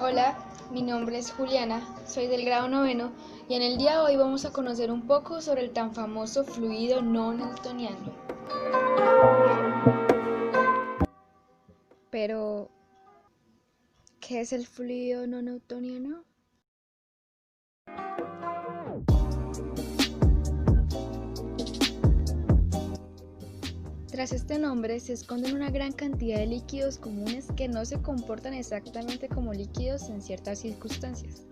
Hola, mi nombre es Juliana, soy del grado noveno y en el día de hoy vamos a conocer un poco sobre el tan famoso fluido no newtoniano. Pero, ¿qué es el fluido no newtoniano? Tras este nombre se esconden una gran cantidad de líquidos comunes que no se comportan exactamente como líquidos en ciertas circunstancias.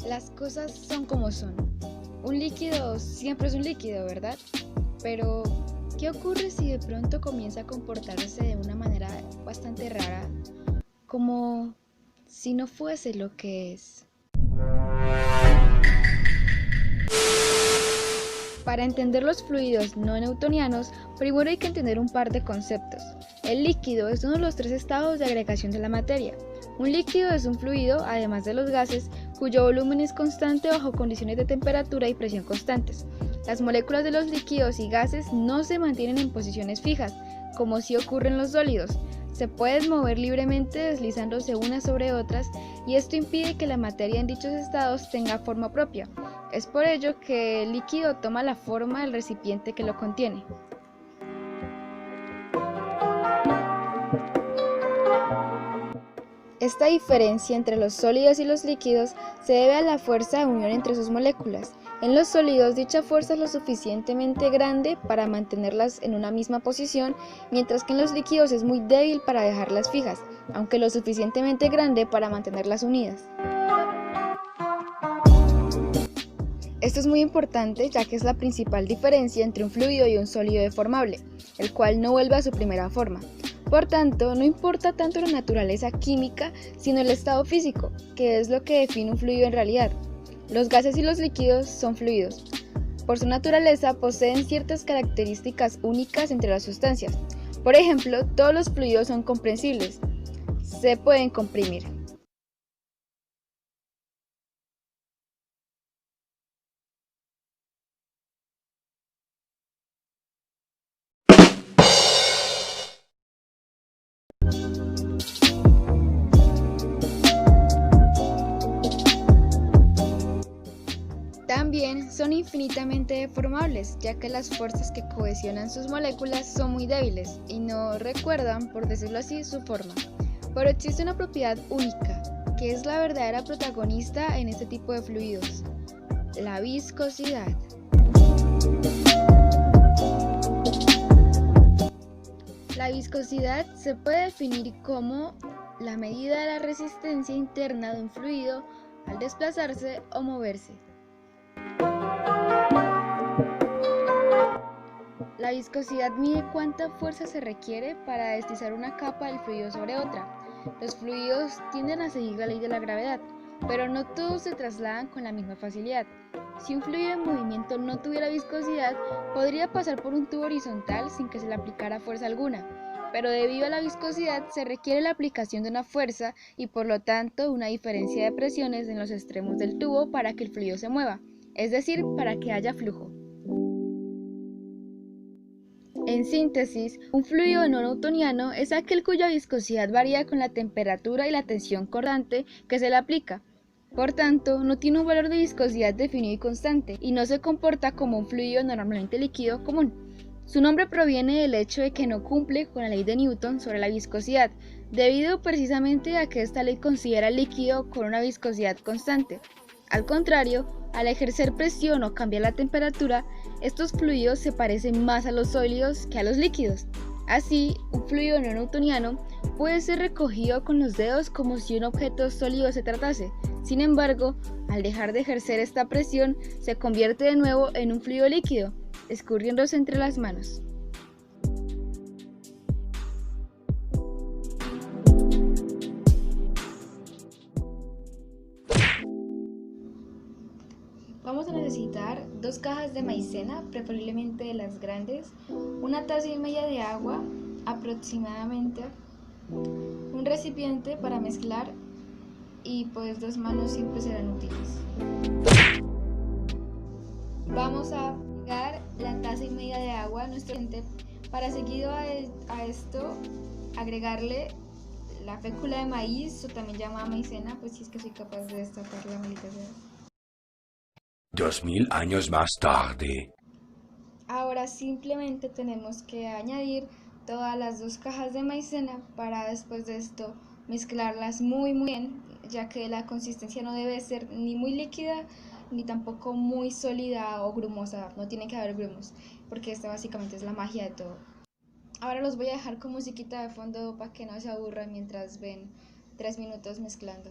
Las cosas son como son. Un líquido siempre es un líquido, ¿verdad? Pero, ¿qué ocurre si de pronto comienza a comportarse de una manera bastante rara? Como si no fuese lo que es. Para entender los fluidos no newtonianos, primero hay que entender un par de conceptos. El líquido es uno de los tres estados de agregación de la materia. Un líquido es un fluido, además de los gases, cuyo volumen es constante bajo condiciones de temperatura y presión constantes. Las moléculas de los líquidos y gases no se mantienen en posiciones fijas, como sí ocurre en los sólidos. Se pueden mover libremente deslizándose unas sobre otras y esto impide que la materia en dichos estados tenga forma propia. Es por ello que el líquido toma la forma del recipiente que lo contiene. Esta diferencia entre los sólidos y los líquidos se debe a la fuerza de unión entre sus moléculas. En los sólidos dicha fuerza es lo suficientemente grande para mantenerlas en una misma posición, mientras que en los líquidos es muy débil para dejarlas fijas, aunque lo suficientemente grande para mantenerlas unidas. Esto es muy importante ya que es la principal diferencia entre un fluido y un sólido deformable, el cual no vuelve a su primera forma. Por tanto, no importa tanto la naturaleza química, sino el estado físico, que es lo que define un fluido en realidad. Los gases y los líquidos son fluidos. Por su naturaleza poseen ciertas características únicas entre las sustancias. Por ejemplo, todos los fluidos son compresibles. Se pueden comprimir. También son infinitamente deformables, ya que las fuerzas que cohesionan sus moléculas son muy débiles y no recuerdan, por decirlo así, su forma. Pero existe una propiedad única, que es la verdadera protagonista en este tipo de fluidos: la viscosidad. La viscosidad se puede definir como la medida de la resistencia interna de un fluido al desplazarse o moverse. La viscosidad mide cuánta fuerza se requiere para deslizar una capa del fluido sobre otra. Los fluidos tienden a seguir la ley de la gravedad, pero no todos se trasladan con la misma facilidad. Si un fluido en movimiento no tuviera viscosidad, podría pasar por un tubo horizontal sin que se le aplicara fuerza alguna, pero debido a la viscosidad se requiere la aplicación de una fuerza y por lo tanto una diferencia de presiones en los extremos del tubo para que el fluido se mueva, es decir, para que haya flujo. En síntesis, un fluido no newtoniano es aquel cuya viscosidad varía con la temperatura y la tensión cortante que se le aplica. Por tanto, no tiene un valor de viscosidad definido y constante, y no se comporta como un fluido normalmente líquido común. Su nombre proviene del hecho de que no cumple con la ley de Newton sobre la viscosidad, debido precisamente a que esta ley considera el líquido con una viscosidad constante. Al contrario, al ejercer presión o cambiar la temperatura, estos fluidos se parecen más a los sólidos que a los líquidos. Así, un fluido no newtoniano puede ser recogido con los dedos como si un objeto sólido se tratase. Sin embargo, al dejar de ejercer esta presión, se convierte de nuevo en un fluido líquido, escurriéndose entre las manos. Vamos a necesitar 2 cajas de maicena, preferiblemente de las grandes, una taza y media de agua, aproximadamente, un recipiente para mezclar y pues 2 manos siempre serán útiles. Vamos a agregar la 1,5 tazas de agua a nuestro recipiente. Para seguido a esto agregarle la fécula de maíz, o también llamada maicena, pues si es que soy capaz de destapar la maldita sea. 2000 años más tarde. Ahora simplemente tenemos que añadir todas las 2 cajas de maicena para después de esto mezclarlas muy bien, ya que la consistencia no debe ser ni muy líquida ni tampoco muy sólida o grumosa, no tiene que haber grumos, porque esta básicamente es la magia de todo. Ahora los voy a dejar con musiquita de fondo para que no se aburran mientras ven 3 minutos mezclando.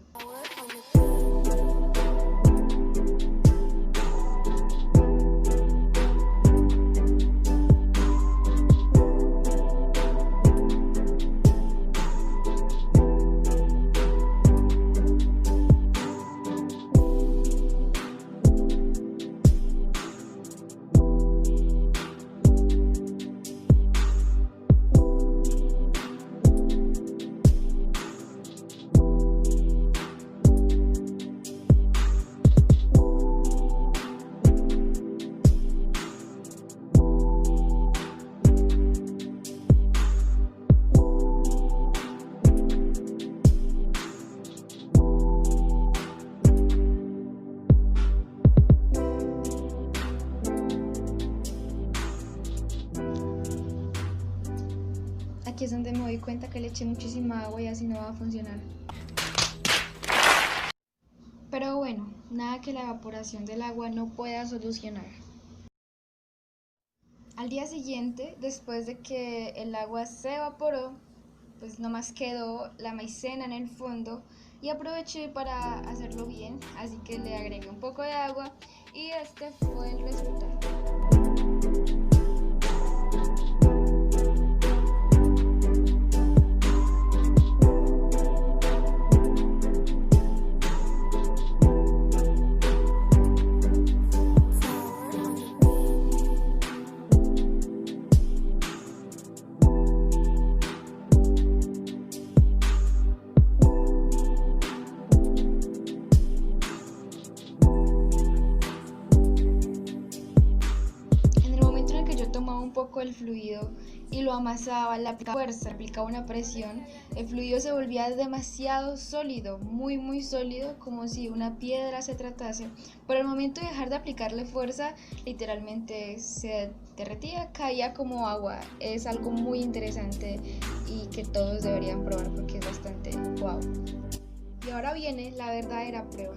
Aquí es donde me doy cuenta que le eché muchísima agua y así no va a funcionar. Pero bueno, nada que la evaporación del agua no pueda solucionar. Al día siguiente, después de que el agua se evaporó, pues nomás quedó la maicena en el fondo y aproveché para hacerlo bien, así que le agregué un poco de agua y este fue el resultado. Tomaba un poco el fluido y lo amasaba, le aplicaba fuerza, aplicaba una presión, el fluido se volvía demasiado sólido, muy sólido, como si una piedra se tratase. Pero al momento de dejar de aplicarle fuerza, literalmente se derretía, caía como agua. Es algo muy interesante y que todos deberían probar porque es bastante wow. Y ahora viene la verdadera prueba.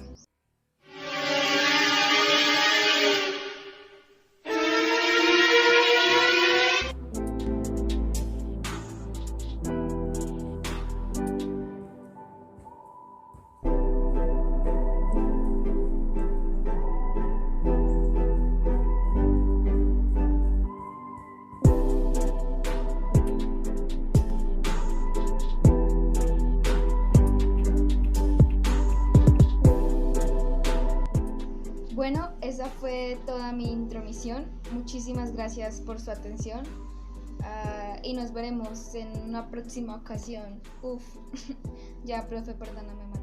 Bueno, esa fue toda mi intromisión. Muchísimas gracias por su atención y nos veremos en una próxima ocasión. Ya, profe, perdóname.